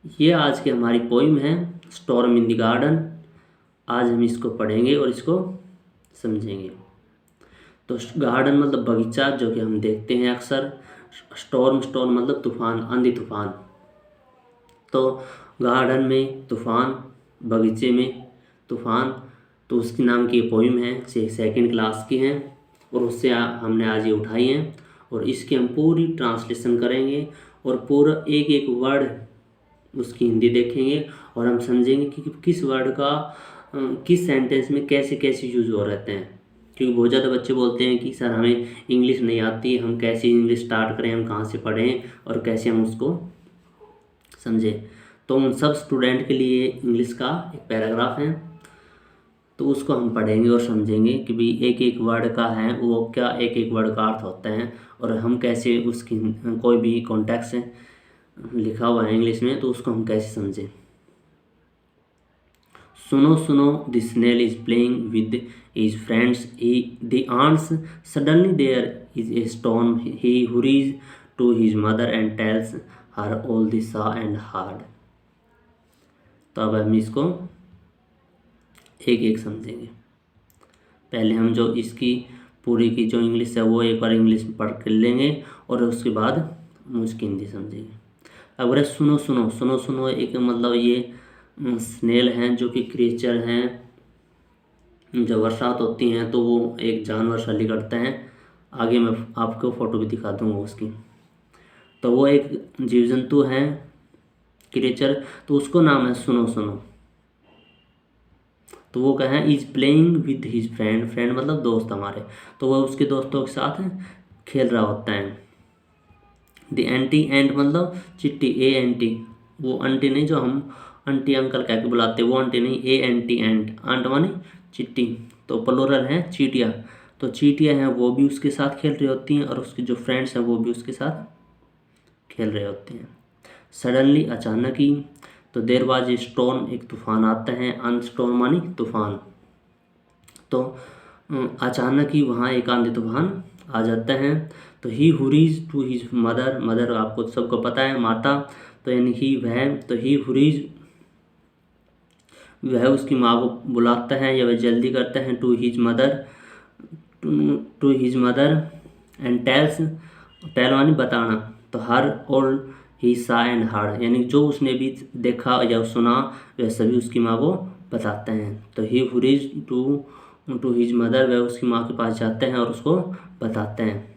ये आज की हमारी पोइम है स्टॉर्म इन द गार्डन। आज हम इसको पढ़ेंगे और इसको समझेंगे। तो गार्डन मतलब बगीचा, जो कि हम देखते हैं अक्सर। स्टॉर्म स्टॉर्म मतलब तूफान, आंधी तूफान। तो गार्डन में तूफान, बगीचे में तूफान। तो उसके नाम की ये पोइम है, सेकंड क्लास की है और उससे हमने आज ये उठाई है। और इसकी हम पूरी ट्रांसलेशन करेंगे और पूरा एक एक वर्ड उसकी हिंदी देखेंगे और हम समझेंगे कि किस वर्ड का किस सेंटेंस में कैसे कैसे यूज हो रहते हैं। क्योंकि बहुत ज़्यादा बच्चे बोलते हैं कि सर हमें इंग्लिश नहीं आती, हम कैसे इंग्लिश स्टार्ट करें, हम कहाँ से पढ़ें और कैसे हम उसको समझें। तो उन सब स्टूडेंट के लिए इंग्लिश का एक पैराग्राफ है, तो उसको हम पढ़ेंगे और समझेंगे कि भाई एक एक वर्ड का है वो क्या, एक एक वर्ड का अर्थ होता है और हम कैसे उसकी कोई भी कॉन्टेक्स्ट लिखा हुआ है इंग्लिश में तो उसको हम कैसे समझें। सुनो सुनो, the snail is playing with his friends. The ants. Suddenly there is a storm. He hurries to his mother and tells her all the saw and heard. तो अब हम इसको एक एक समझेंगे। पहले हम जो इसकी पूरी की जो इंग्लिश है वो एक बार इंग्लिश में पढ़ कर लेंगे और उसके बाद हम उसकी हिंदी समझेंगे। अगर सुनो सुनो, सुनो सुनो एक मतलब ये स्नेल हैं जो कि क्रिएचर हैं। जब बरसात होती हैं तो वो एक जानवर शैली करते हैं। आगे मैं आपको फ़ोटो भी दिखा दूँगा उसकी। तो वो एक जीव जंतु है, क्रिएचर, तो उसको नाम है सुनो सुनो। तो वो क्या है, is playing with his friend. Friend मतलब दोस्त हमारे। तो वो उसके दोस्तों के साथ खेल रहा होता है। द एंटी, एंट मतलब चिट्टी, ए एंटी। वो आंटी नहीं जो हम आंटी अंकल कह के बुलाते, वो आंटी नहीं, ए एंटी एंट। आंट माने चिट्टी, तो प्लूरल है चीटियाँ। तो चीटियाँ हैं वो भी उसके साथ खेल रही होती हैं और उसके जो फ्रेंड्स हैं वो भी उसके साथ खेल रहे होते हैं। सडनली अचानक ही, तो देर वाज ए स्टॉर्म, एक तूफान आता है। अनस्टॉर्म मानी तूफान। तो अचानक ही वहाँ एक आंधी तूफान आ जाता है। तो ही हुरीज टू हिज मदर, मदर आपको सबको पता है माता, तो यानी ही वह, तो ही हुरीज वह उसकी माँ को बुलाता है या वह जल्दी करता है। To his mother, to his mother and tells, tell मानी बताना। तो हर और ही सा एंड हर्ड, यानी जो उसने भी देखा या सुना वह सभी उसकी माँ को बताते हैं। तो ही हुरीज टू हिज मदर, वह उसकी माँ के पास जाते हैं और उसको बताते हैं।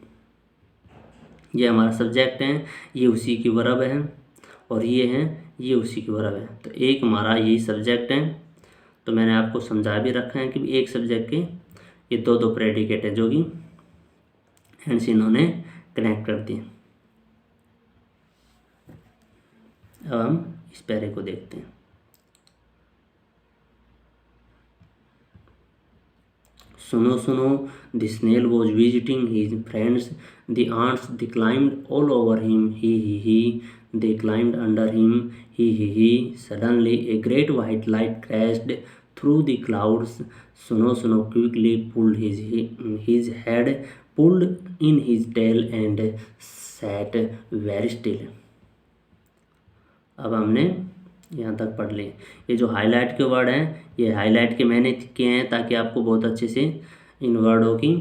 ये हमारा सब्जेक्ट है, ये उसी की वर्ब है और ये उसी की वर्ब है। तो एक हमारा यही सब्जेक्ट है। तो मैंने आपको समझा भी रखा है कि एक सब्जेक्ट के ये दो दो प्रेडिकेट है जो कि हैंड्स इन्होंने कनेक्ट कर दिए। अब हम इस पैरे को देखते हैं। सुनो सुनो, the snail was visiting his friends, the ants they climbed all over him, he they climbed under him, he suddenly a great white light crashed through the clouds. Suno quickly pulled his head, pulled in his tail and sat very still. अब हमने यहाँ तक पढ़ लिए। ये जो highlight के word हैं ये हाईलाइट के मैंने किए हैं ताकि आपको बहुत अच्छे से इन वर्डों की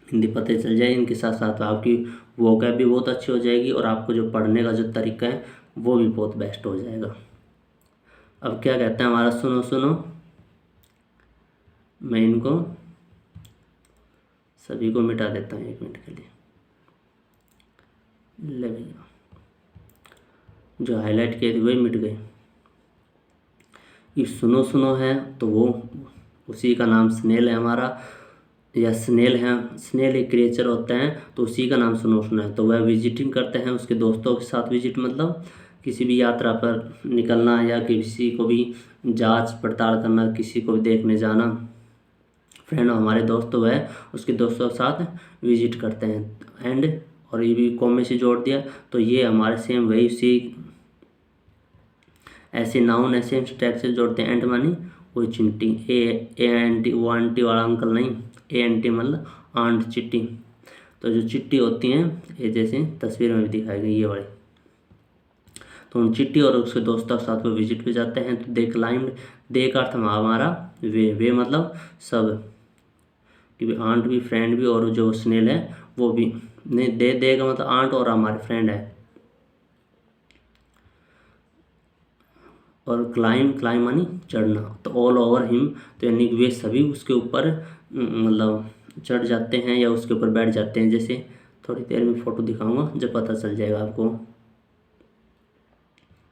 हिंदी पता चल जाए। इनके साथ साथ आपकी वोकैब भी बहुत अच्छी हो जाएगी और आपको जो पढ़ने का जो तरीका है वो भी बहुत बेस्ट हो जाएगा। अब क्या कहते हैं हमारा सुनो सुनो, मैं इनको सभी को मिटा देता हूँ 1 मिनट के लिए। ले भैया, जो हाईलाइट किए थे वही मिट गए। ये सुनो सुनो है तो वो उसी का नाम स्नेल है हमारा, या स्नेल है। स्नेल एक क्रिएचर होता है तो उसी का नाम सुनो सुनो है। तो वह विजिटिंग करते हैं उसके दोस्तों के साथ। विजिट मतलब किसी भी यात्रा पर निकलना या किसी को भी जांच पड़ताल करना, किसी को भी देखने जाना। फ्रेंड हमारे दोस्त तो वह उसके दोस्तों के साथ विजिट करते हैं। एंड और ये भी कॉम में से जोड़ दिया तो ये हमारे सेम वही उसी ऐसे नाउन ऐसे हम टैग से जोड़ते हैं। एंड मानी वही चिंटी, ए एंटी, वो आंटी वाला अंकल नहीं, ए एंटी मतलब आंट चिट्टी। तो जो चिट्टी होती हैं ये जैसे तस्वीर में भी दिखाई गई ये वाली। तो उन चिट्टी और उसके दोस्तों के साथ वो विजिट पे जाते हैं। तो दे क्लाइम्ड, दे का अर्थ हमारा वे मतलब सब, कि आंट भी फ्रेंड भी और जो स्नेल है वो भी, नहीं दे का मतलब आंट और हमारे फ्रेंड है। और क्लाइम मानी चढ़ना, तो ऑल ओवर हिम, तो यानी कि वे सभी उसके ऊपर मतलब चढ़ जाते हैं या उसके ऊपर बैठ जाते हैं। जैसे थोड़ी देर में फ़ोटो दिखाऊंगा जब पता चल जाएगा आपको।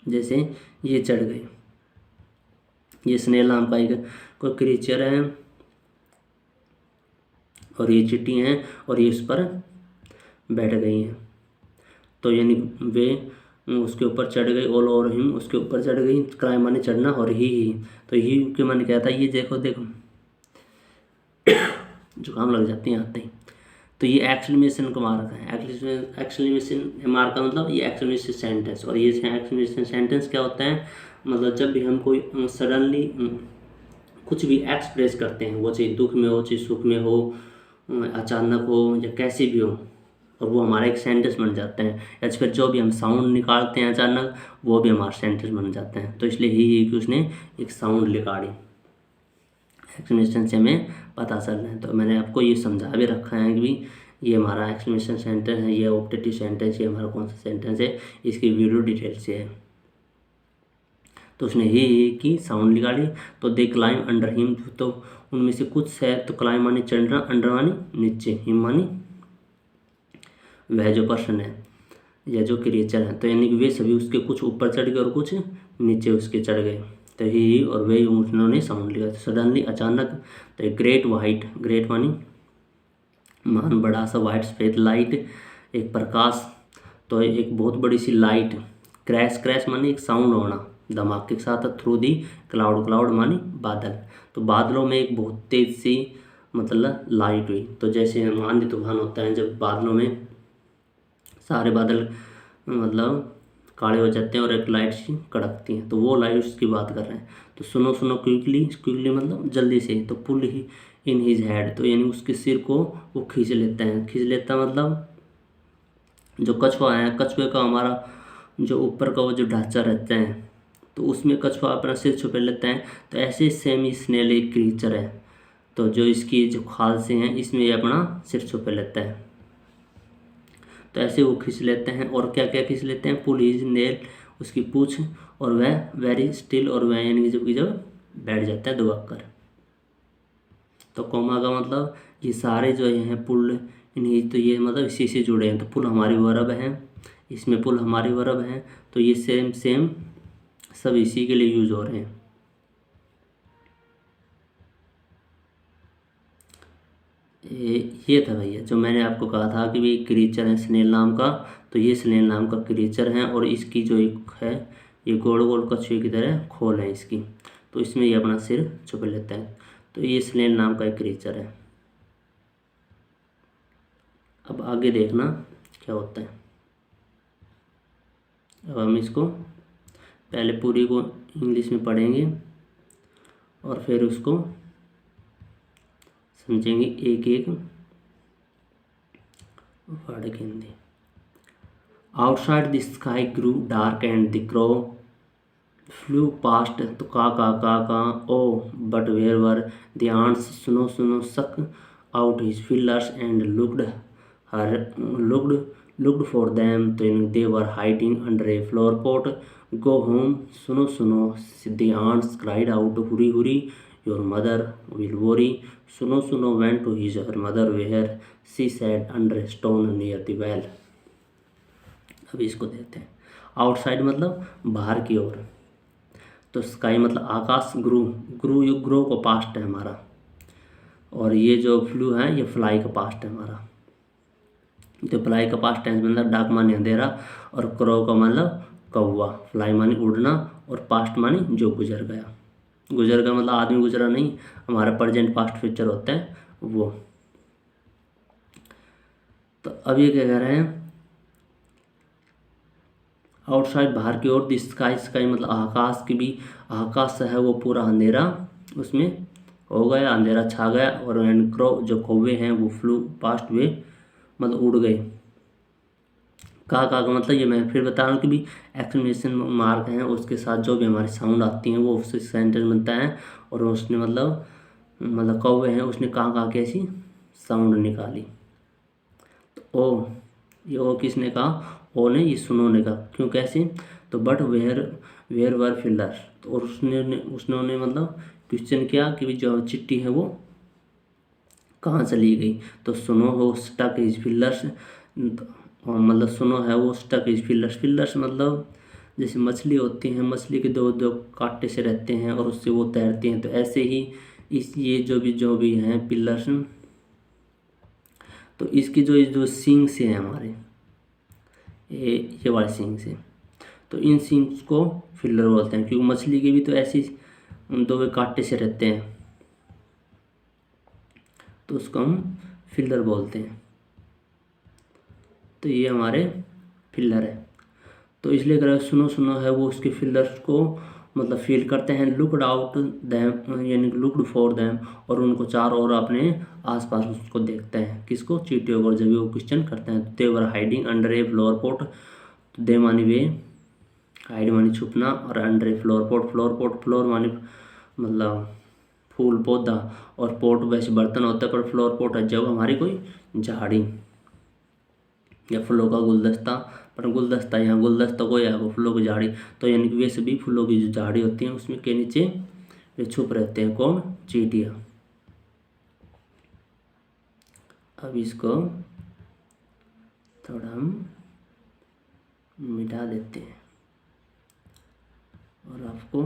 जैसे ये चढ़ गए, ये स्नेल नाम का एक कोई क्रीचर है और ये चींटी हैं और ये उस पर बैठ गई हैं। तो यानी वे उसके ऊपर चढ़ गई, ऑल ओवर हिम उसके ऊपर चढ़ गई, क्लाइम माने चढ़ना, और ही तो ही के मन कहता है ये देखो देखो जुकाम लग जाती है आते ही। तो ये एक्सक्लेमेशन को मार्क है, एक्सक्लेमेशन मार्क का मतलब ये एक्सक्लेमेशन सेंटेंस। और ये एक्सक्लेमेशन सेंटेंस क्या होता है, मतलब जब भी हम कोई सडनली कुछ भी एक्सप्रेस करते हैं, वो चाहे दुख में हो चाहे सुख में हो, अचानक हो या कैसे भी हो, और वो हमारा एक सेंटेंस बन जाते हैं, या फिर जो भी हम साउंड निकालते हैं अचानक वो भी हमारा सेंटेंस बन जाते हैं। तो इसलिए ही कि उसने एक साउंड निकाली, एक्सक्लेमेशन से हमें पता चल रहा है। तो मैंने आपको ये समझा भी रखा है कि भी ये हमारा एक्सक्लेमेशन सेंटेंस है, ये ऑप्टेटिव सेंटेंस, ये हमारा कौन सा सेंटेंस है, इसकी वीडियो डिटेल से है। तो उसने ही की साउंड निकाली। तो दे क्लाइम अंडर हिम, तो उनमें से कुछ है, तो क्लाइम मानी चढ़ना, अंडर मानी नीचे, हिम मानी वह जो पर्सन है या जो क्रिएचर है। तो यानी कि वे सभी उसके कुछ ऊपर चढ़ गए और कुछ नीचे उसके चढ़ गए। तो ही और वे उन्होंने साउंड लिया, तो सडनली अचानक, तो एक ग्रेट वाइट, ग्रेट मानी महान बड़ा सा, वाइट सफेद लाइट एक प्रकाश, तो एक बहुत बड़ी सी लाइट, क्रैश क्रैश मानी एक साउंड होना धमाके के साथ, थ्रू दी क्लाउड, क्लाउड मानी बादल, तो बादलों में एक बहुत तेज सी मतलब लाइट हुई। तो जैसे आंधी तूफान होता है जब बादलों में सारे बादल मतलब काले हो जाते हैं और एक लाइट सी कड़कती हैं, तो वो लाइट उसकी बात कर रहे हैं। तो सुनो सुनो क्विकली, क्विकली मतलब जल्दी से, तो पुल ही इन हिज हेड, तो यानी उसके सिर को वो खींच लेते हैं, खींच लेता मतलब जो कछुआ है, कछुए का हमारा जो ऊपर का वो जो ढांचा रहता है, तो उसमें कछुआ अपना सिर छुपे लेता है। तो ऐसे सेम ही स्नेल एक क्रीचर है, तो जो इसकी जो खाल से हैं इसमें ये अपना सिर छुपे लेता है। तो ऐसे वो खींच लेते हैं, और क्या क्या खींच लेते हैं, पुल हिज नेल उसकी पूछ, और वह वेरी स्टिल, और वह यानी जब बैठ जाता है दबा कर। तो कोमा का मतलब ये सारे जो ये हैं पुल इन्हीं, तो ये मतलब इसी से जुड़े हैं। तो पुल हमारी वर्ब है, इसमें पुल हमारी वर्ब है, तो ये सेम सेम सब इसी के लिए यूज हो रहे हैं। ये था भैया जो मैंने आपको कहा था कि भाई क्रीचर है स्नेल नाम का, तो ये स्नेल नाम का क्रीचर है, और इसकी जो एक है ये गोल गोल कछुए की तरह खोल है इसकी, तो इसमें ये अपना सिर छुप लेता है। तो ये स्नेल नाम का एक क्रीचर है। अब आगे देखना क्या होता है। अब हम इसको पहले पूरी को इंग्लिश में पढ़ेंगे और फिर उसको समझेंगे एक एक वर्ड के Hindi. Outside the sky grew dark and the crow flew past, तो का ओ but where were the ants, सुनो सुनो suck out his feelers and looked for them, तो they were hiding under a flower pot, go home सुनो सुनो the ants cried out, hurry hurry your mother will worry, सुनो सुनो went to his her mother where she sat under stone near the well. अब इसको देखते हैं। Outside मतलब बाहर की ओर, तो स्काई मतलब आकाश, ग्रू का पास्ट है हमारा, और ये जो फ्लू है ये फ्लाई का पास्ट है हमारा। तो फ्लाई का पास्ट टेंस मतलब डाक माने अंधेरा, और क्रो का मतलब कौवा, फ्लाई माने उड़ना, और पास्ट माने जो गुजर गया। गुजर गया मतलब आदमी गुजरा नहीं, हमारा प्रेजेंट पास्ट फ्यूचर होता है वो। तो अब ये क्या कह रहे हैं, आउटसाइड बाहर की ओर, द स्काई, स्काई मतलब आकाश की भी, आकाश है वो पूरा अंधेरा उसमें हो गया, अंधेरा छा गया, और एंड क्रो जो कौवे हैं वो फ्लू पास्ट वे मतलब उड़ गए, का मतलब ये मैं फिर बता रहा हूँ कि भी एक्सक्लेमेशन मार्क है उसके साथ जो भी हमारी साउंड आती हैं वो उससे सेंटेंस बनता है। और उसने मतलब कौवे हैं उसने का के ऐसी साउंड निकाली। तो ओ, ये ओ किसने कहा? ओ ने, ये सुनो ने कहा। क्यों, कैसे? तो but where where were filler. तो और उसने मतलब क्वेश्चन किया कि जो चिट्ठी है वो कहाँ चली गई। तो सुनो हो स्टक इज फिलर्स, मतलब सुनो है वो स्टक इज फिलर्स। फिलर्स मतलब जैसे मछली होती हैं, मछली के दो दो कांटे से रहते हैं और उससे वो तैरती हैं। तो ऐसे ही इस ये जो भी हैं पिलर्स, तो इसकी जो सींग से हैं हमारे, ये वाले सींग से, तो इन सींग्स को फिलर बोलते हैं। क्योंकि मछली के भी तो ऐसी दो कांटे से रहते हैं, तो उसको हम फिलर बोलते हैं। तो ये हमारे फिलर है। तो इसलिए अगर सुनो सुनो है वो उसके फिलर्स को मतलब फील करते हैं। लुकड आउट दैम यानी लुकड फॉर दैम, और उनको चारों ओर अपने आसपास उसको देखते हैं। किसको? चींटियों को। जब वो क्वेश्चन करते हैं, दे were hiding under a flower pot. तो दे मानी वे, हाइड मानी छुपना, और under a flower pot, floor मानी मतलब फूल पौधा, और पोट वैसे बर्तन होता है, पर फ्लोर पॉट है जब हमारी कोई झाड़ी या फूलों का गुलदस्ता। पर गुलदस्ता, यहाँ गुलदस्ता कोई है, वो फूलों की झाड़ी। तो यानी कि वे सभी फूलों की जो झाड़ी होती हैं उसमें के नीचे वे छुप रहते हैं। कौन? चींटियाँ। अब इसको थोड़ा हम मिटा देते हैं और आपको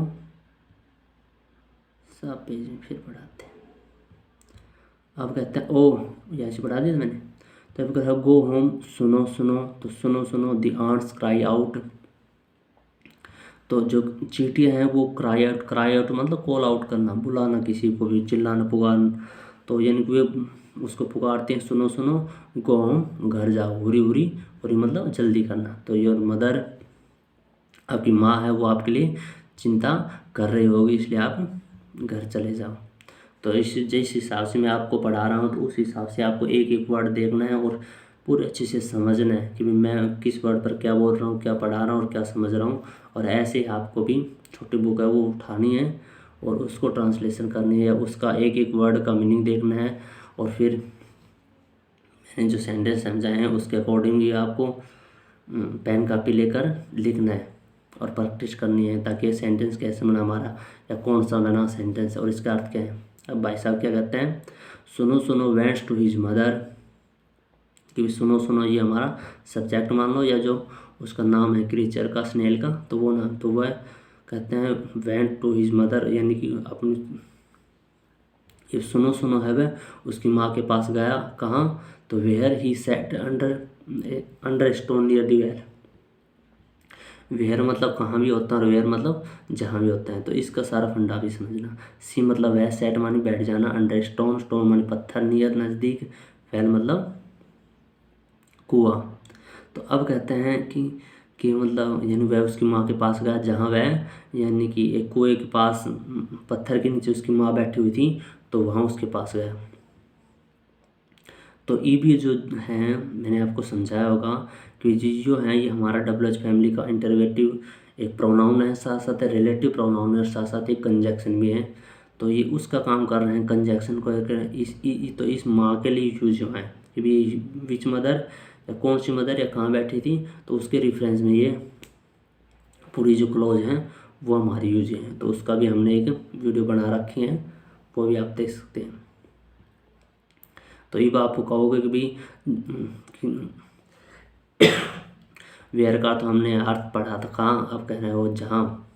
सब पेज में फिर पढ़ाते हैं। अब कहते हैं ओ, यहाँ से पढ़ा दिया मैंने। तो अब कहता है गो होम, सुनो सुनो। तो सुनो सुनो द आंट्स क्राई आउट। तो जो चींटियाँ हैं वो क्राई आउट मतलब कॉल आउट करना, बुलाना, किसी को भी चिल्लाना, पुकारना। तो यानी कि वे उसको पुकारते हैं, सुनो सुनो, गो होम, घर जाओ, हुरी हुरी, हुरी मतलब जल्दी करना। तो योर मदर, आपकी माँ है वो आपके लिए चिंता कर रही होगी, इसलिए आप घर चले जाओ। तो जिस हिसाब से मैं आपको पढ़ा रहा हूँ, तो उस हिसाब से आपको एक एक वर्ड देखना है और पूरे अच्छे से समझना है कि मैं किस वर्ड पर क्या बोल रहा हूँ, क्या पढ़ा रहा हूँ और क्या समझ रहा हूँ। और ऐसे ही आपको भी छोटी बुक है वो उठानी है और उसको ट्रांसलेशन करनी है, उसका एक एक वर्ड का मीनिंग देखना है। और फिर मैंने जो सेंटेंस समझाए हैं उसके अकॉर्डिंगली आपको पेन कापी लेकर लिखना है और प्रैक्टिस करनी है, ताकि ये सेंटेंस कैसे बना हमारा, या कौन सा बना सेंटेंस और इसका अर्थ क्या है। अब भाई साहब क्या कहते हैं? सुनो सुनो वेंट्स टू हिज मदर। कि सुनो सुनो ये हमारा सब्जेक्ट मान लो, या जो उसका नाम है क्रीचर का, स्नेल का, तो वो नाम, तो वह कहते हैं वेंट टू हिज मदर, यानी कि अपनी, ये सुनो सुनो है वह उसकी माँ के पास गया। कहाँ? तो where he sat under stone near the well. Where मतलब कहाँ भी होता है और वेयर मतलब जहाँ भी होता है। तो इसका सारा फंडा भी समझना। सी मतलब वह, सेट मानी बैठ जाना, अंडर स्टोन, स्टोन मानी पत्थर, नियर नज़दीक, वेल मतलब कुआं। तो अब कहते हैं कि मतलब यानी वह उसकी माँ के पास गया जहाँ वह, यानी कि एक कुएं के पास पत्थर के नीचे उसकी माँ बैठी हुई थी, तो वहाँ उसके पास गया। तो ये भी जो है मैंने आपको समझाया होगा कि ये जो है ये हमारा डबल एच फैमिली का इंटरवेटिव एक प्रोनाउन है, साथ साथ रिलेटिव प्रोनाउन है, साथ साथ एक कंजक्शन भी है। तो ये उसका काम कर रहे हैं, कंजक्शन को तो इस माँ के लिए यूज है कि भी विच मदर, या कौन सी मदर या कहाँ बैठी थी, तो उसके रेफरेंस में ये पूरी जो क्लॉज हैं वो हमारी यूज हैं। तो उसका भी हमने एक वीडियो बना रखी है, वो भी आप देख सकते हैं। तो ये आप कहोगे कि भाई वेयर का तो हमने अर्थ पढ़ा था, कहाँ? आप कह रहे हो जहाँ।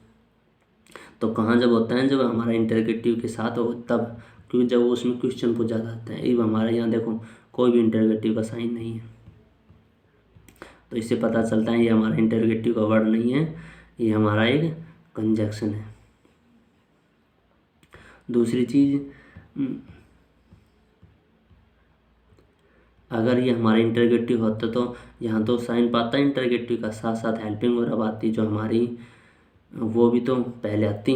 तो कहाँ जब होता है, जब हमारा इंटरगेटिव के साथ हो तब, क्योंकि जब उसमें क्वेश्चन पूछा जाता है। ये हमारे यहाँ देखो कोई भी इंटरगेटिव का साइन नहीं है, तो इससे पता चलता है ये हमारा इंटरगेटिव का वर्ड नहीं है, ये हमारा एक कंजक्शन है। दूसरी चीज़, अगर ये हमारा इंटरगेटिव होता तो यहाँ तो साइन पाता है इंटरगेटिव का, साथ साथ हेल्पिंग वर्ब आती जो हमारी, वो भी तो पहले आती।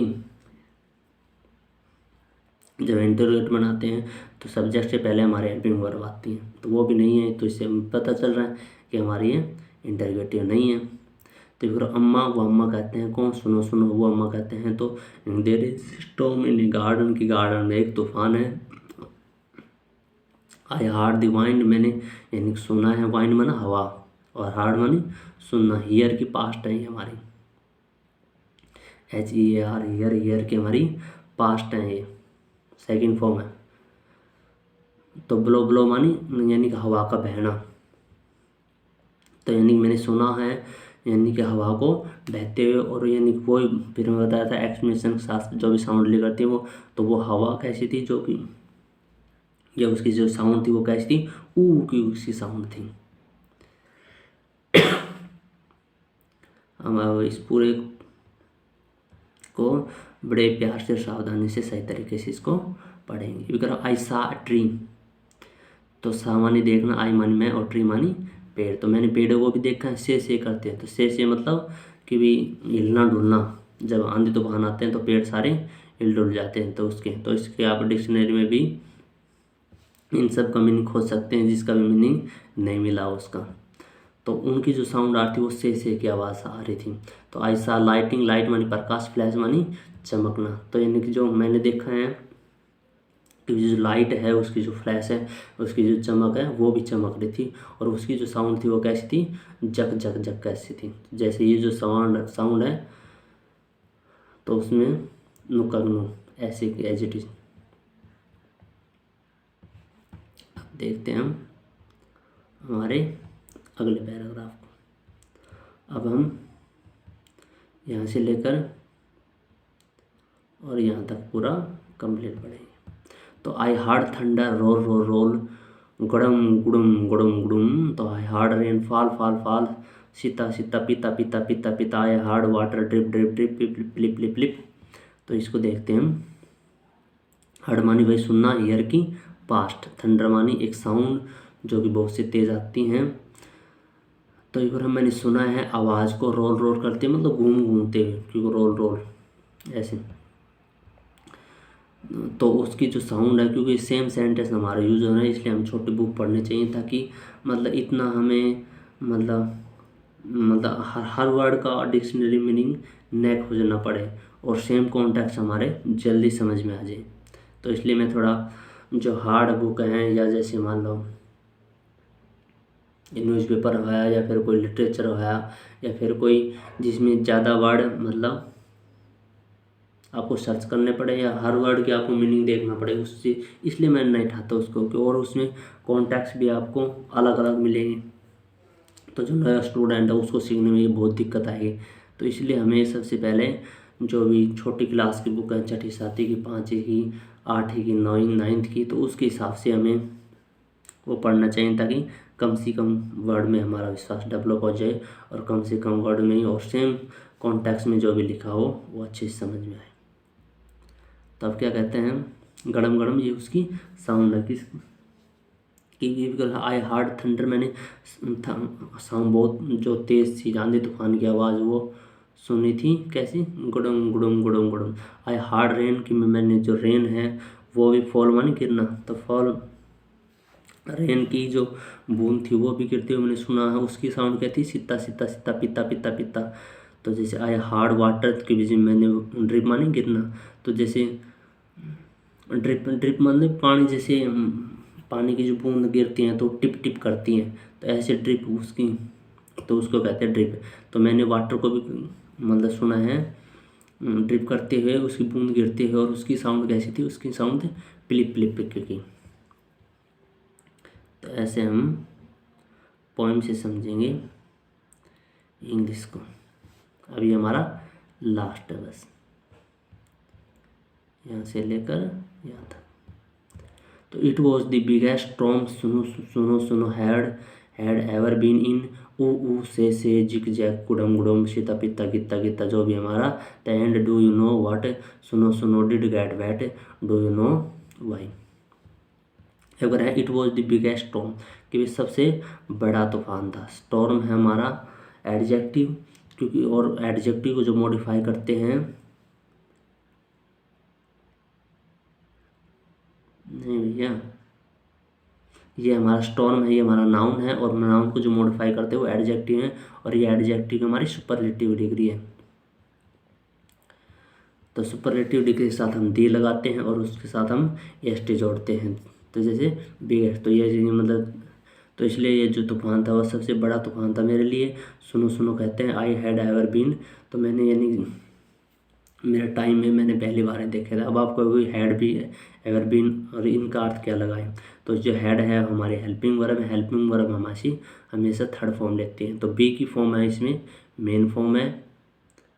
जब इंटरगेट बनाते हैं तो सब्जेक्ट से पहले हमारे हेल्पिंग वर्ब आती हैं, तो वो भी नहीं है। तो इससे पता चल रहा है कि हमारी ये इंटरगेटिव नहीं है। तो फिर अम्मा, वो अम्मा कहते हैं कौन, सुनो सुनो, वो अम्मा कहते हैं। तो there is storm in garden, की गार्डन में एक तूफान है। आई हार्ड द वाइंड, मैंने यानी सुना है, वाइंड माना हवा, और हार्ड मानी सुनना। हियर की पास्ट है हमारी, HEAR, हियर की हमारी पास्ट है, ये सेकंड फॉर्म है। तो ब्लो ब्लो मानी यानी कि हवा का बहना। तो यानी मैंने सुना है यानी कि हवा को बहते हुए, और यानी वो फिर मैं बताया था एक्सप्लेनेशन के साथ जो भी साउंड ले करती है वो, तो वो हवा कैसी थी जो कि, या उसकी जो साउंड थी वो कैसी थी, ऊ की उसकी साउंड थी। हम अब इस पूरे को बड़े प्यार से, सावधानी से, सही तरीके से इसको पढ़ेंगे। अगर आई सा ट्री, तो सा मानी देखना, आई मानी मैं, और ट्री मानी पेड़। तो मैंने पेड़ों को भी देखा है, से करते हैं। तो से मतलब कि भी हिलना डुलना, जब आंधी तूफान आते हैं तो पेड़ सारे हिल डुल जाते हैं। तो इसके आप डिक्शनरी में भी इन सब का मीनिंग खोज सकते हैं, जिसका भी मीनिंग नहीं मिला उसका। तो उनकी जो साउंड आ रही थी वो से की आवाज़ आ रही थी। तो ऐसा लाइटिंग, लाइट मानी प्रकाश, फ्लैश मानी चमकना। तो यानी कि जो मैंने देखा है कि जो लाइट है, उसकी जो फ्लैश है, उसकी जो चमक है, वो भी चमक रही थी। और उसकी जो साउंड थी वो कैसी थी, जक जक जक कैसी थी। जैसे ये जो साउंड है, तो उसमें नुकग्नु ऐसे एज इट इज। देखते हैं हम हमारे अगले पैराग्राफ को। अब हम यहाँ से लेकर और यहाँ तक पूरा कंप्लीट पढ़ेंगे। तो I heard thunder roll roll roll, गुड़म गुड़म गुड़म गुड़म। तो I heard rain fall fall fall, सीता सीता पिता पिता पिता पिता। I heard water drip drip drip plip plip plip plip. तो इसको देखते हैं हम। हार्ड मानी भाई सुनना, ईयर की पास्ट। थंडर मानी एक साउंड जो कि बहुत से तेज आती हैं। तो एक बार मैंने सुना है आवाज़ को रोल रोल करते, मतलब घूम घूमते हुए, क्योंकि रोल रोल ऐसे। तो उसकी जो साउंड है, क्योंकि सेम सेंटेंस हमारा यूज़ हो रहा है, इसलिए हम छोटी बुक पढ़ने चाहिए, ताकि मतलब इतना हमें मतलब हर वर्ड का डिक्शनरी मीनिंग न खोजना पड़े, और सेम कॉन्टेक्स्ट हमारे जल्दी समझ में आ जाए। तो इसलिए मैं थोड़ा जो हार्ड बुक हैं, या जैसे मान लो न्यूज़पेपर होया, या फिर कोई लिटरेचर होया, या फिर कोई जिसमें ज़्यादा वर्ड मतलब आपको सर्च करने पड़े, या हर वर्ड की आपको मीनिंग देखना पड़े उससे, इसलिए मैं नहीं उठाता उसको। और उसमें कॉन्टेक्स्ट भी आपको अलग अलग मिलेंगे। तो जो नया स्टूडेंट है उसको सीखने में ये बहुत दिक्कत आएगी। तो इसलिए हमें सबसे पहले जो भी छोटी क्लास की बुक है, छठी सातवीं की, पाँचवीं की, आठवीं की, नाइन्थ की, तो उसके हिसाब से हमें वो पढ़ना चाहिए, ताकि कम से कम वर्ड में हमारा विश्वास डेवलप हो जाए, और कम से कम वर्ड में ही और सेम कॉन्टेक्स्ट में जो भी लिखा हो वो अच्छे से समझ में आए। तो अब क्या कहते हैं, गड़म गड़म, ये उसकी साउंड है कि आई हार्ड थंडर, मैंने साउंड बहुत जो तेज़ थी, आंधी तूफान की आवाज़ वो सुनी थी, कैसी, गुड़म गुड़म गुड़म गुड़म। आई हार्ड रेन, कि मैंने जो रेन है वो भी फॉल मानी गिरना, तो फॉल रेन की जो बूंद थी वो भी गिरते हुए मैंने सुना है, उसकी साउंड क्या थी, सिता सिता सिता पिता पिता पिता। तो जैसे आई हार्ड वाटर की वजह मैंने ड्रिप मानी गिरना। तो जैसे ड्रिप ड्रिप मतलब पानी, जैसे पानी की जो बूंद गिरती हैं तो टिप टिप करती हैं, तो ऐसे ड्रिप उसकी, तो उसको कहते हैं ड्रिप। तो मैंने वाटर को भी मतलब सुना है ड्रिप करते हुए, उसकी बूंद गिरते हुए, और उसकी साउंड कैसी थी, उसकी साउंड प्लिप प्लिप की। तो ऐसे हम पोइम से समझेंगे इंग्लिश को। अभी हमारा लास्ट है, बस यहाँ से लेकर यहाँ तक। तो it was the biggest storm सुनो सुनो सुनो हैड एवर बीन इन, ऊ से जिक जैक कुडम गुडम सीता पिता गित्ता गित्ता, जो भी हमारा। The end do you know what, सुनो सुनो did get wet, do you know why. अगर है it was the biggest storm, कि सबसे बड़ा तूफान था। स्टॉर्म है हमारा एडजेक्टिव, क्योंकि और एडजेक्टिव को जो मॉडिफाई करते हैं, नहीं भैया ये हमारा स्टॉर्म है, ये हमारा नाउन है, और नाउन को जो मॉडिफाई करते हैं वो एडजेक्टिव है, और ये एडजेक्टिव हमारी सुपरलेटिव डिग्री है। तो सुपरलेटिव डिग्री के साथ हम दी लगाते हैं और उसके साथ हम एस टी जोड़ते हैं। तो जैसे बिगेस्ट, तो ये मतलब, तो इसलिए ये जो तूफान था वो सबसे बड़ा तूफान था मेरे लिए। सुनो सुनो कहते हैं आई हैड एवर बीन, तो मैंने यानी मेरे टाइम में मैंने पहली बार देखे था। अब आपको कोई हैड भी एवर बीन और इनका अर्थ क्या लगाएं। तो जो हैड है हमारे हेल्पिंग वर्ब है, हेल्पिंग वर्ब हमेशा थर्ड फॉर्म लेती हैं। तो बी की फॉर्म है, इसमें मेन फॉर्म है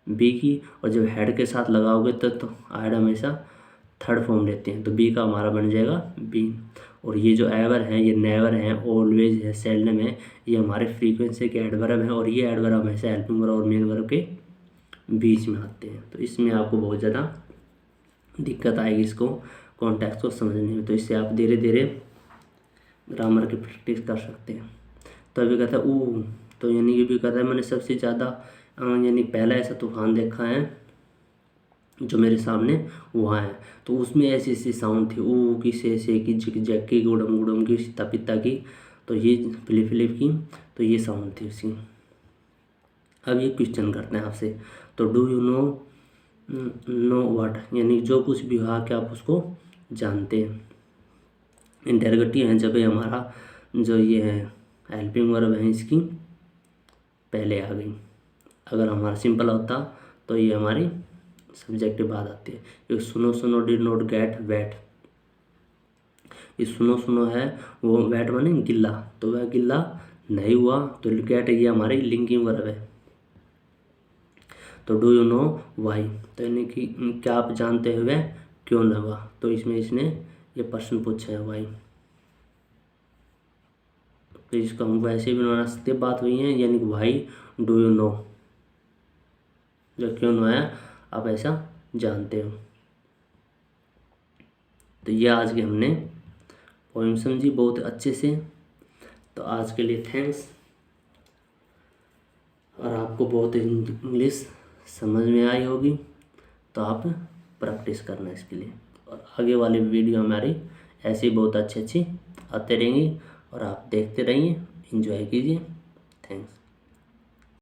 बी की, और जब हेड के साथ लगाओगे तो हैड हमेशा थर्ड फॉर्म लेते हैं। तो बी का हमारा बन जाएगा बीन। और ये जो एवर है, ये नेवर है, ऑलवेज है, सेल्डम है, ये हमारे फ्रीक्वेंसी के एडवर्ब है, और ये एडवर्ब हमेशा हेल्पिंग वर्ब और मेन वर्ब के बीच में आते हैं। तो इसमें आपको बहुत ज़्यादा दिक्कत आएगी इसको कॉन्टेक्स्ट को समझने में। तो इससे आप धीरे धीरे ग्रामर की प्रैक्टिस कर सकते हैं। तो अभी कहता है ऊ, तो यानी ये भी कहता है मैंने सबसे ज़्यादा यानी पहला ऐसा तूफान देखा है जो मेरे सामने वहाँ है। तो उसमें ऐसी ऐसी साउंड थी, ऊ की, से की, जिक जैक की, गुड़म गुड़म की, सीता पिता की, तो ये फिलिप फिलिप की, तो ये साउंड थी उसकी। अब ये क्वेश्चन करते हैं आपसे, तो डू यू नो व्हाट, यानी जो कुछ भी हुआ क्या आप उसको जानते हैं। इंटरगेटिव है जब ये हमारा जो ये है हेल्पिंग वर्ब है इसकी पहले आ गई। अगर हमारा सिंपल होता तो ये हमारी सब्जेक्ट के बाद आती है। ये सुनो सुनो डिड नॉट गेट वेट, ये सुनो सुनो है वो वेट माने गिल्ला, तो वह गिल्ला नहीं हुआ, तो गेट ये हमारी लिंकिंग वर्ब है। तो डू यू नो वाई, तो यानी कि क्या आप जानते हुए क्यों न हुआ, तो इसमें इसने ये प्रश्न पूछा है वाई। तो इसको हम वैसे भी बना सकते, बात वही है, यानी कि वाई डू यू नो, जो क्यों न है आप ऐसा जानते हो। तो ये आज की हमने पोइम समझी बहुत अच्छे से। तो आज के लिए थैंक्स, और आपको बहुत इंग्लिश समझ में आई होगी, तो आप प्रैक्टिस करना इसके लिए। और आगे वाली वीडियो हमारी ऐसी बहुत अच्छी अच्छी आते रहेंगी, और आप देखते रहिए, एंजॉय कीजिए। थैंक्स।